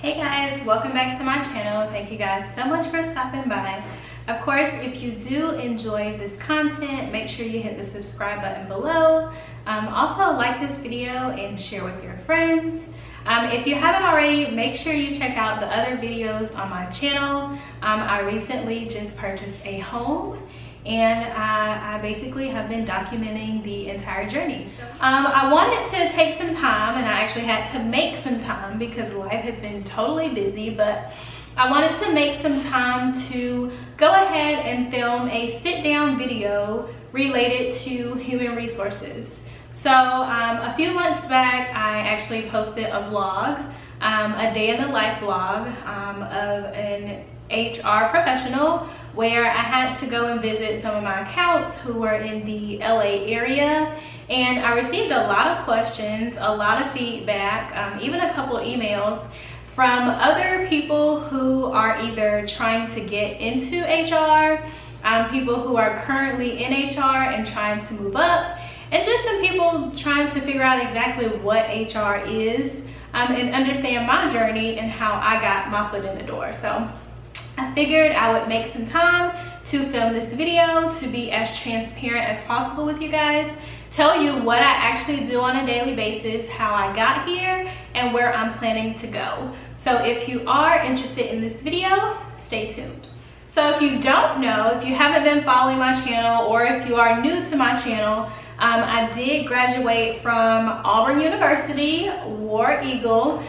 Hey guys, welcome back to my channel. Thank you guys so much for stopping by. Of course, if you do enjoy this content, make sure you hit the subscribe button below. Also like this video and share with your friends. If you haven't already, make sure you check out the other videos on my channel. I recently just purchased a home and I basically have been documenting the entire journey. I wanted to take some time, and I actually had to make some time because life has been totally busy, but I wanted to make some time to go ahead and film a sit-down video related to human resources. So a few months back, I actually posted a vlog, a day in the life vlog of an HR professional, where I had to go and visit some of my accounts who were in the LA area, and I received a lot of questions, a lot of feedback, even a couple of emails from other people who are either trying to get into HR, people who are currently in HR and trying to move up, and just some people trying to figure out exactly what HR is and understand my journey and how I got my foot in the door. So I figured I would make some time to film this video to be as transparent as possible with you guys, tell you what I actually do on a daily basis, how I got here, and where I'm planning to go. So if you are interested in this video, stay tuned. So if you don't know, if you haven't been following my channel, or if you are new to my channel, I did graduate from Auburn University, War Eagle,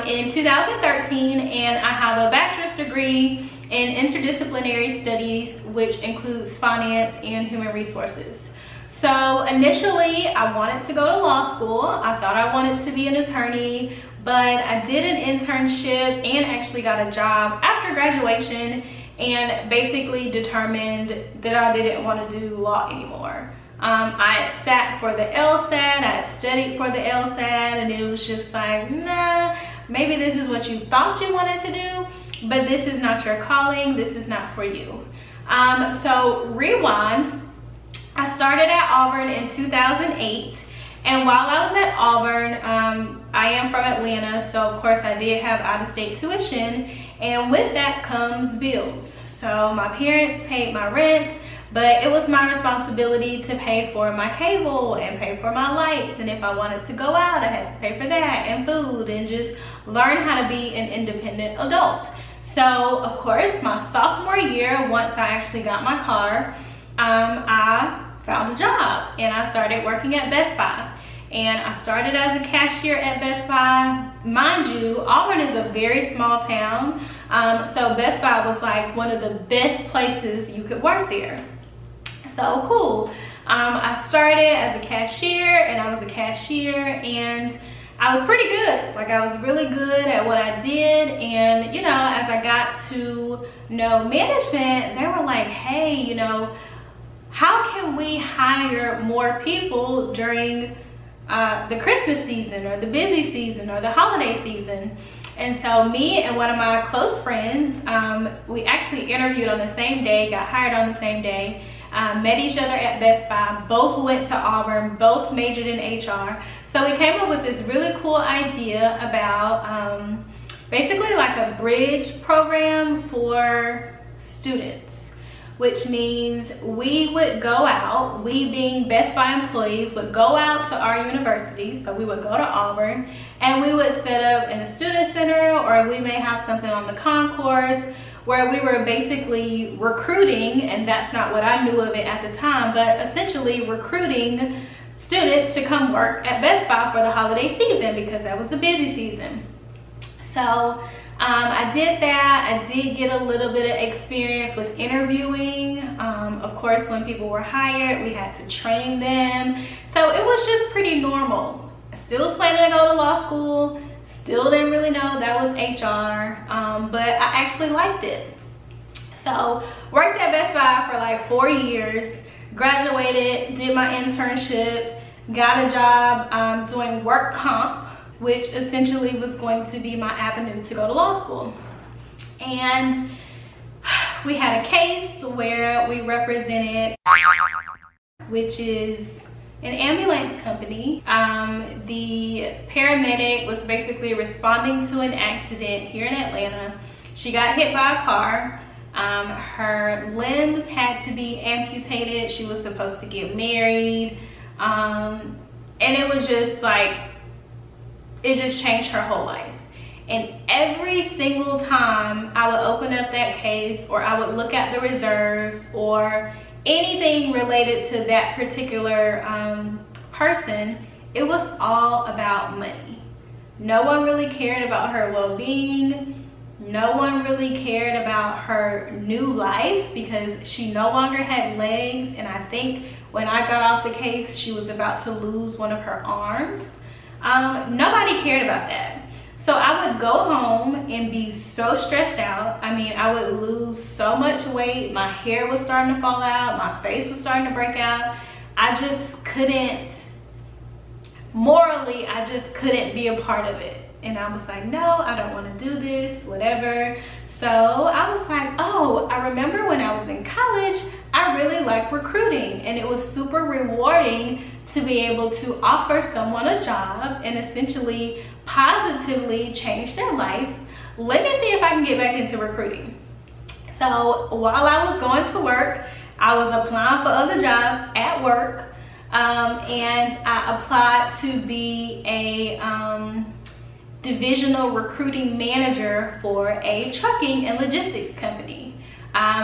in 2013, and I have a bachelor's degree in interdisciplinary studies, which includes finance and human resources. So initially, I wanted to go to law school. I thought I wanted to be an attorney, but I did an internship and actually got a job after graduation, and basically determined that I didn't want to do law anymore. I had sat for the LSAT, I had studied for the LSAT, and it was just like, nah, maybe this is what you thought you wanted to do, but this is not your calling, this is not for you. So rewind, I started at Auburn in 2008, and while I was at Auburn, I am from Atlanta, so of course I did have out-of-state tuition, and with that comes bills. So my parents paid my rent, but it was my responsibility to pay for my cable and pay for my lights, and if I wanted to go out, I had to pay for that, and food, and just learn how to be an independent adult. So of course, my sophomore year, once I actually got my car, I found a job and I started working at Best Buy. And I started as a cashier at Best Buy. Mind you, Auburn is a very small town, so Best Buy was like one of the best places you could work there. So cool. I started as a cashier, and I was a cashier, and I was pretty good. Like, I was really good at what I did, and you know, as I got to know management, they were like, hey, you know, how can we hire more people during the Christmas season, or the busy season, or the holiday season? And so me and one of my close friends, we actually interviewed on the same day, got hired on the same day, met each other at Best Buy, both went to Auburn, both majored in HR. So we came up with this really cool idea about basically like a bridge program for students, which means we would go out, we being Best Buy employees would go out to our university. So we would go to Auburn and we would set up in a student center, or we may have something on the concourse where we were basically recruiting, and that's not what I knew of it at the time, but essentially recruiting students to come work at Best Buy for the holiday season, because that was the busy season. So I did that. I did get a little bit of experience with interviewing. Of course, when people were hired, we had to train them. So it was just pretty normal. I still was planning to go to law school. Still didn't really know that was HR, but I actually liked it. So worked at Best Buy for like 4 years, graduated, did my internship, got a job doing work comp, which essentially was going to be my avenue to go to law school. And we had a case where we represented, which is an ambulance company. The paramedic was basically responding to an accident here in Atlanta. She got hit by a car. Her limbs had to be amputated. She was supposed to get married. And it was just like, it just changed her whole life. And every single time I would open up that case, or I would look at the reserves, or anything related to that particular person, it was all about money. No one really cared about her well-being. No one really cared about her new life, because she no longer had legs. And I think when I got off the case, she was about to lose one of her arms. Nobody cared about that. So I would go home and be so stressed out. I mean, I would lose so much weight. My hair was starting to fall out. My face was starting to break out. I just couldn't, morally, I just couldn't be a part of it. And I was like, no, I don't want to do this, whatever. So I was like, oh, I remember when I was in college, I really liked recruiting, and it was super rewarding to be able to offer someone a job and essentially positively change their life. Let me see if I can get back into recruiting. So while I was going to work, I was applying for other jobs at work, and I applied to be a divisional recruiting manager for a trucking and logistics company,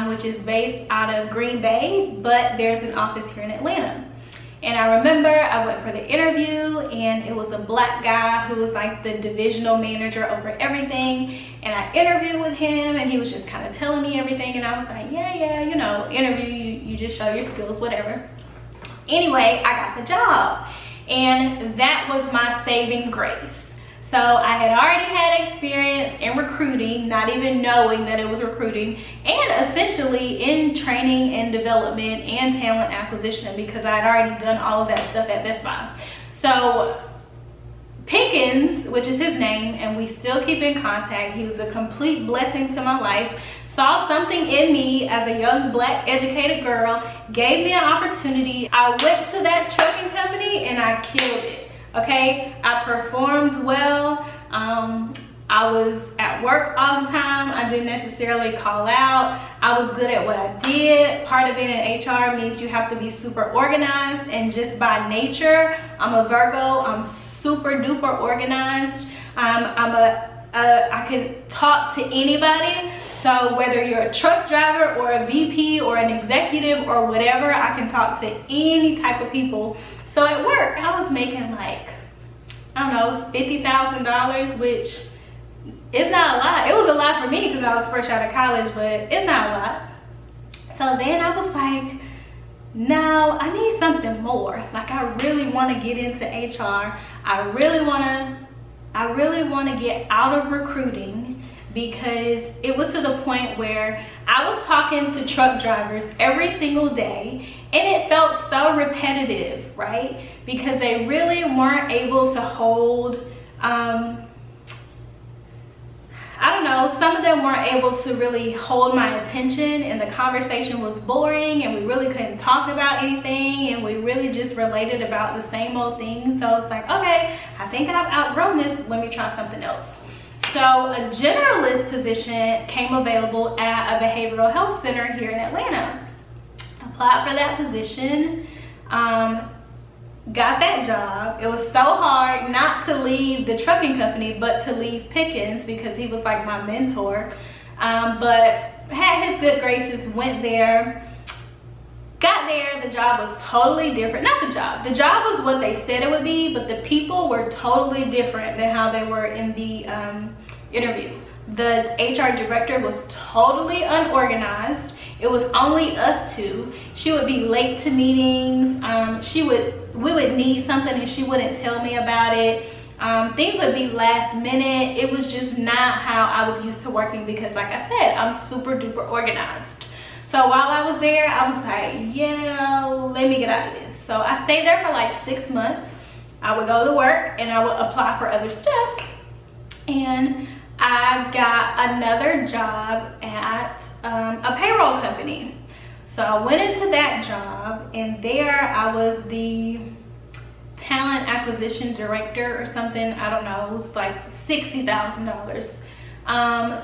which is based out of Green Bay, but there's an office here in Atlanta. And I remember I went for the interview, and it was a black guy who was like the divisional manager over everything. And I interviewed with him, and he was just kind of telling me everything. And I was like, yeah, you know, interview, you just show your skills, whatever. Anyway, I got the job, and that was my saving grace. So I had already had experience in recruiting, not even knowing that it was recruiting, and essentially in training and development and talent acquisition, because I had already done all of that stuff at Best Buy. So Pickens, which is his name, and we still keep in contact, he was a complete blessing to my life, saw something in me as a young black educated girl, gave me an opportunity. I went to that trucking company and I killed it. Okay, I performed well. I was at work all the time. I didn't necessarily call out. I was good at what I did. Part of being in HR means you have to be super organized, and just by nature, I'm a Virgo. I'm super duper organized. I can talk to anybody. So whether you're a truck driver or a VP or an executive or whatever, I can talk to any type of people. So at work, I was making like, I don't know, $50,000, which is not a lot. It was a lot for me because I was fresh out of college, but it's not a lot. So then I was like, no, I need something more. Like, I really want to get into HR. I really want to get out of recruiting, because it was to the point where I was talking to truck drivers every single day, and it felt so repetitive, right? Because they really weren't able to hold, I don't know, some of them weren't able to really hold my attention, and the conversation was boring, and we really couldn't talk about anything, and we really just related about the same old thing. So it's like, okay, I think I've outgrown this. Let me try something else. So a generalist position came available at a behavioral health center here in Atlanta. Applied for that position, got that job. It was so hard not to leave the trucking company, but to leave Pickens, because he was like my mentor. But had his good graces, went there. Got there, the job was totally different. Not the job. The job was what they said it would be, but the people were totally different than how they were in the interview. The HR director was totally unorganized. It was only us two. She would be late to meetings. We would need something and she wouldn't tell me about it. Things would be last minute. It was just not how I was used to working, because like I said, I'm super duper organized. So while I was there, I was like, yeah, let me get out of this. So I stayed there for like 6 months. I would go to work and I would apply for other stuff. And I got another job at a payroll company. So I went into that job, and there I was the talent acquisition director or something. I don't know, it was like $60,000.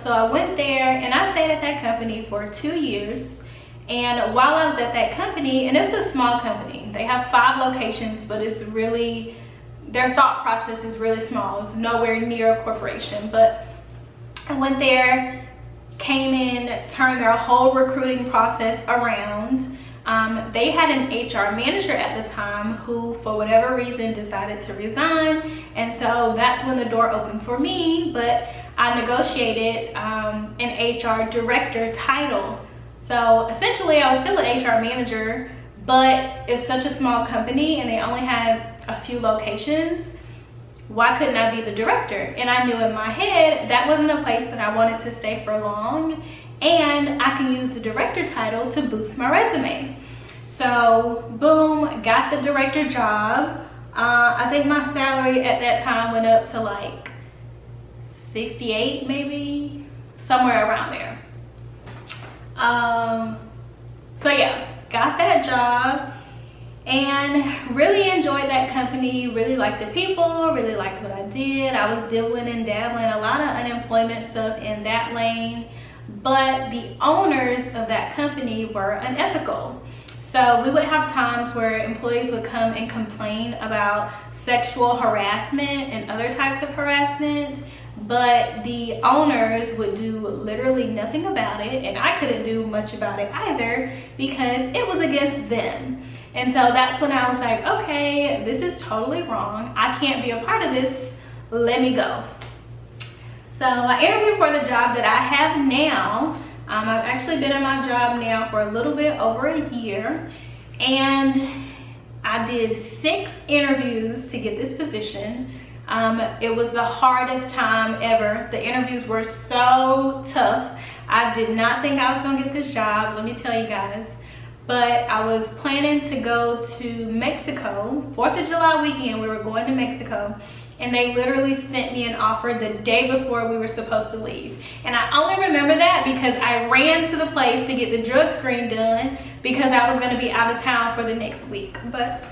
So I went there and I stayed at that company for 2 years. And while I was at that company, and it's a small company, they have 5 locations, but it's really, their thought process is really small. It's nowhere near a corporation. But I went there, came in, turned their whole recruiting process around. They had an HR manager at the time who, for whatever reason, decided to resign. And so that's when the door opened for me. But I negotiated an HR director title. So essentially I was still an HR manager, but it's such a small company and they only had a few locations. Why couldn't I be the director? And I knew in my head that wasn't a place that I wanted to stay for long, and I can use the director title to boost my resume. So boom, got the director job. I think my salary at that time went up to like 68, maybe, somewhere around there. So yeah, got that job and really enjoyed that company, really liked the people, really liked what I did. I was dibbling and dabbling, a lot of unemployment stuff in that lane, but the owners of that company were unethical. So we would have times where employees would come and complain about sexual harassment and other types of harassment, but the owners would do literally nothing about it, and I couldn't do much about it either because it was against them. And so that's when I was like, okay, this is totally wrong. I can't be a part of this. Let me go. So I interviewed for the job that I have now. I've actually been in my job now for a little bit over a year, and I did 6 interviews to get this position. It was the hardest time ever. The interviews were so tough. I did not think I was gonna get this job, let me tell you guys. But I was planning to go to Mexico, 4th of July weekend, we were going to Mexico. And they literally sent me an offer the day before we were supposed to leave. And I only remember that because I ran to the place to get the drug screen done because I was gonna be out of town for the next week. But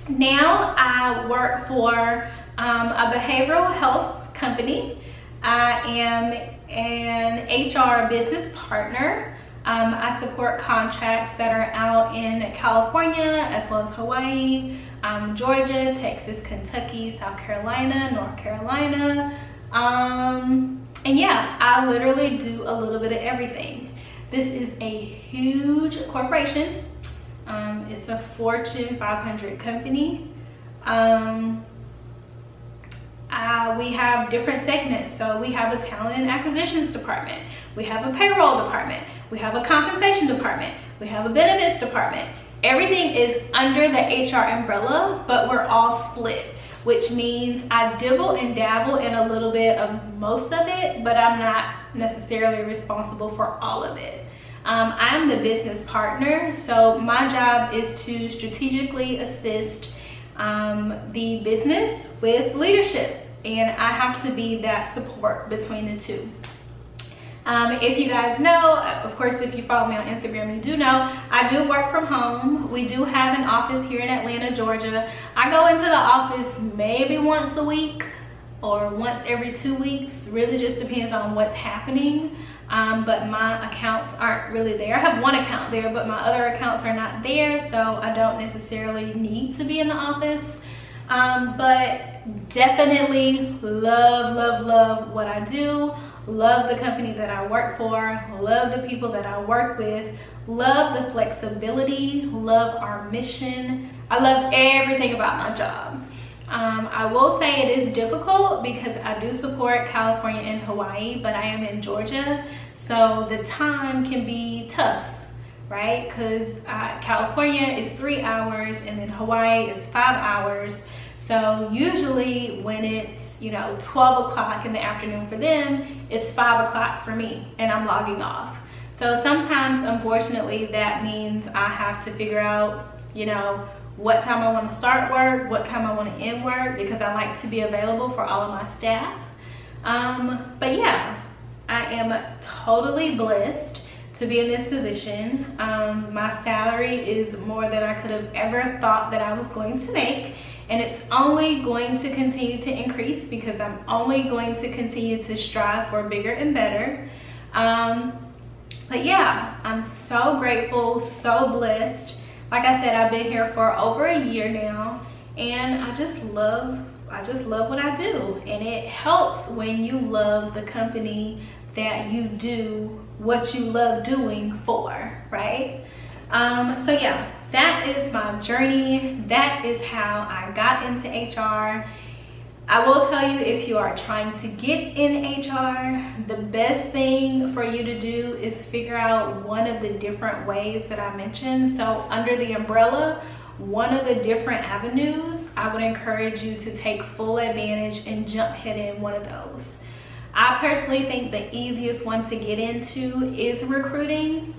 now I work for a behavioral health company. I am an HR business partner. I support contracts that are out in California as well as Hawaii, Georgia, Texas, Kentucky, South Carolina, North Carolina. And yeah, I literally do a little bit of everything. This is a huge corporation. It's a Fortune 500 company. We have different segments. So we have a talent and acquisitions department. We have a payroll department. We have a compensation department. We have a benefits department. Everything is under the HR umbrella, but we're all split, which means I dibble and dabble in a little bit of most of it, but I'm not necessarily responsible for all of it. I'm the business partner, so my job is to strategically assist the business with leadership, and I have to be that support between the two. If you guys know, of course, if you follow me on Instagram, you do know I do work from home. We do have an office here in Atlanta, Georgia. I go into the office maybe once a week or once every 2 weeks. Really just depends on what's happening. But my accounts aren't really there. I have one account there, but my other accounts are not there, so I don't necessarily need to be in the office. But definitely love what I do. Love the company that I work for, love the people that I work with, love the flexibility, love our mission. I love everything about my job. I will say it is difficult because I do support California and Hawaii, but I am in Georgia, so the time can be tough, right? Because California is 3 hours and then Hawaii is 5 hours. So usually when it's 12 o'clock in the afternoon for them, it's 5 o'clock for me and I'm logging off. So sometimes, unfortunately, that means I have to figure out, what time I want to start work, what time I want to end work, because I like to be available for all of my staff. But yeah, I am totally blessed to be in this position. My salary is more than I could have ever thought that I was going to make. and it's only going to continue to increase because I'm only going to continue to strive for bigger and better. But yeah, I'm so grateful, so blessed. Like I said, I've been here for over a year now, and I just love what I do. And it helps when you love the company that you do what you love doing for, right? So yeah, that is my journey. That is how I got into HR. I will tell you, if you are trying to get in HR, the best thing for you to do is figure out one of the different ways that I mentioned. So under the umbrella, one of the different avenues, I would encourage you to take full advantage and jump head in one of those. I personally think the easiest one to get into is recruiting,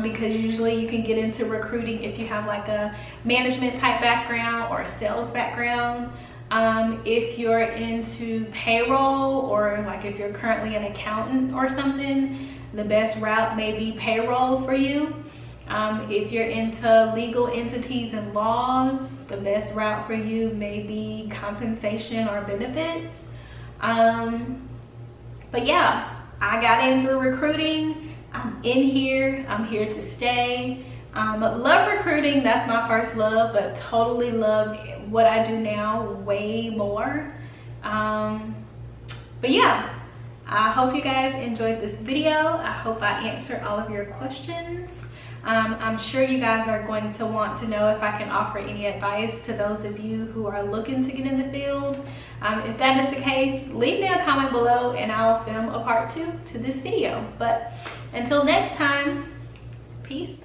because usually you can get into recruiting if you have like a management type background or a sales background. If you're into payroll, or like if you're currently an accountant or something, the best route may be payroll for you. If you're into legal entities and laws, the best route for you may be compensation or benefits. But yeah, I got in through recruiting. I'm in here, I'm here to stay. Love recruiting, that's my first love, but totally love what I do now way more. But yeah, I hope you guys enjoyed this video. I hope I answered all of your questions. I'm sure you guys are going to want to know if I can offer any advice to those of you who are looking to get in the field. If that is the case, leave me a comment below and I'll film a part 2 to this video. But until next time, peace.